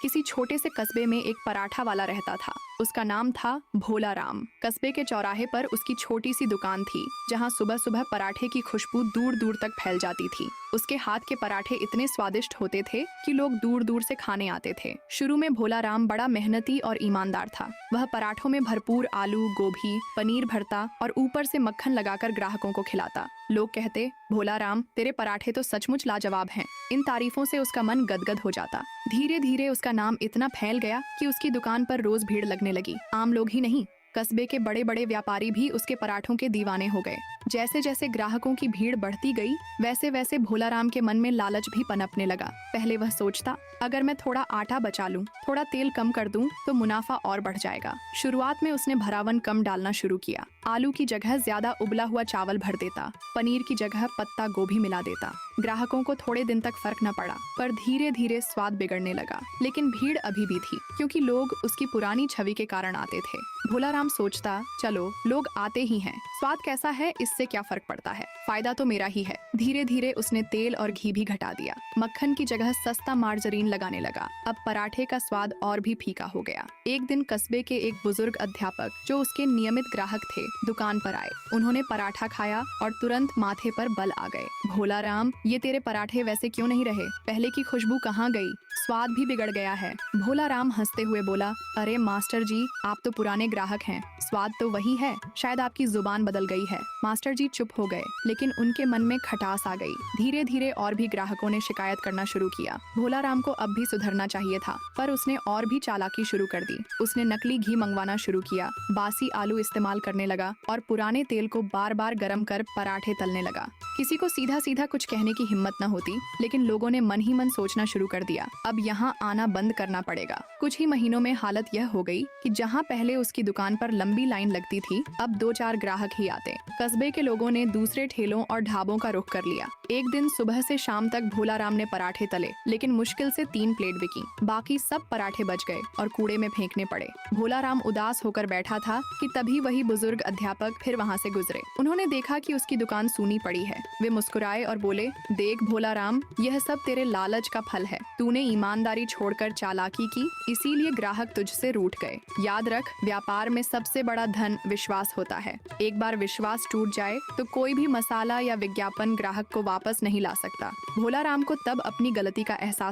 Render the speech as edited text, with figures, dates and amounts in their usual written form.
किसी छोटे से कस्बे में एक पराठा वाला रहता था। उसका नाम था भोला राम। कस्बे के चौराहे पर उसकी छोटी सी दुकान थी, जहाँ सुबह सुबह पराठे की खुशबू दूर दूर तक फैल जाती थी। उसके हाथ के पराठे इतने स्वादिष्ट होते थे कि लोग दूर दूर से खाने आते थे। शुरू में भोला राम बड़ा मेहनती और ईमानदार था। वह पराठों में भरपूर आलू, गोभी, पनीर भरता और ऊपर से मक्खन लगाकर ग्राहकों को खिलाता। लोग कहते, भोला राम, तेरे पराठे तो सचमुच लाजवाब हैं। इन तारीफों से उसका मन गदगद हो जाता। धीरे धीरे उसका नाम इतना फैल गया कि उसकी दुकान पर रोज भीड़ लगने लगी। आम लोग ही नहीं, कस्बे के बड़े बड़े व्यापारी भी उसके पराठों के दीवाने हो गए। जैसे जैसे ग्राहकों की भीड़ बढ़ती गई, वैसे वैसे भोला राम के मन में लालच भी पनपने लगा। पहले वह सोचता, अगर मैं थोड़ा आटा बचा लूं, थोड़ा तेल कम कर दूं, तो मुनाफा और बढ़ जाएगा। शुरुआत में उसने भरावन कम डालना शुरू किया। आलू की जगह ज्यादा उबला हुआ चावल भर देता, पनीर की जगह पत्ता गोभी मिला देता। ग्राहकों को थोड़े दिन तक फर्क न पड़ा, पर धीरे धीरे स्वाद बिगड़ने लगा। लेकिन भीड़ अभी भी थी, क्योंकि लोग उसकी पुरानी छवि के कारण आते थे। भोला राम सोचता, चलो लोग आते ही हैं, स्वाद कैसा है इससे क्या फर्क पड़ता है, फायदा तो मेरा ही है। धीरे धीरे उसने तेल और घी भी घटा दिया। मक्खन की जगह सस्ता मार्जरीन लगाने लगा। अब पराठे का स्वाद और भी फीका हो गया। एक दिन कस्बे के एक बुजुर्ग अध्यापक, जो उसके नियमित ग्राहक थे, दुकान पर आए। उन्होंने पराठा खाया और तुरंत माथे पर बल आ गए। भोला राम, ये तेरे पराठे वैसे क्यों नहीं रहे? पहले की खुशबू कहाँ गई? स्वाद भी बिगड़ गया है। भोला राम हंसते हुए बोला, अरे मास्टर जी, आप तो पुराने ग्राहक हैं, स्वाद तो वही है, शायद आपकी जुबान बदल गई है। मास्टर जी चुप हो गए, लेकिन उनके मन में खटास आ गई। धीरे धीरे और भी ग्राहकों ने शिकायत करना शुरू किया। भोला राम को अब भी सुधरना चाहिए था, पर उसने और भी चालाकी शुरू कर दी। उसने नकली घी मंगवाना शुरू किया, बासी आलू इस्तेमाल करने लगा और पुराने तेल को बार बार गर्म कर पराठे तलने लगा। किसी को सीधा सीधा कुछ कहने की हिम्मत न होती, लेकिन लोगों ने मन ही मन सोचना शुरू कर दिया, अब यहाँ आना बंद करना पड़ेगा। कुछ ही महीनों में हालत यह हो गई कि जहाँ पहले उसकी दुकान पर लंबी लाइन लगती थी, अब 2-4 ग्राहक ही आते। कस्बे के लोगों ने दूसरे ठेलों और ढाबों का रुख कर लिया। एक दिन सुबह से शाम तक भोला राम ने पराठे तले, लेकिन मुश्किल से 3 प्लेट बिकी। बाकी सब पराठे बच गए और कूड़े में फेंकने पड़े। भोला राम उदास होकर बैठा था कि तभी वही बुजुर्ग अध्यापक फिर वहाँ से गुजरे। उन्होंने देखा कि उसकी दुकान सूनी पड़ी है। वे मुस्कुराए और बोले, देख भोला राम, यह सब तेरे लालच का फल है। तूने ईमानदारी छोड़कर चालाकी की, इसीलिए ग्राहक तुझसे रूठ गए। याद रख, व्यापार में सबसे बड़ा धन विश्वास होता है। एक बार विश्वास टूट जाए तो कोई भी मसाला या विज्ञापन ग्राहक को वापस नहीं ला सकता। भोला राम को तब अपनी गलती का एहसास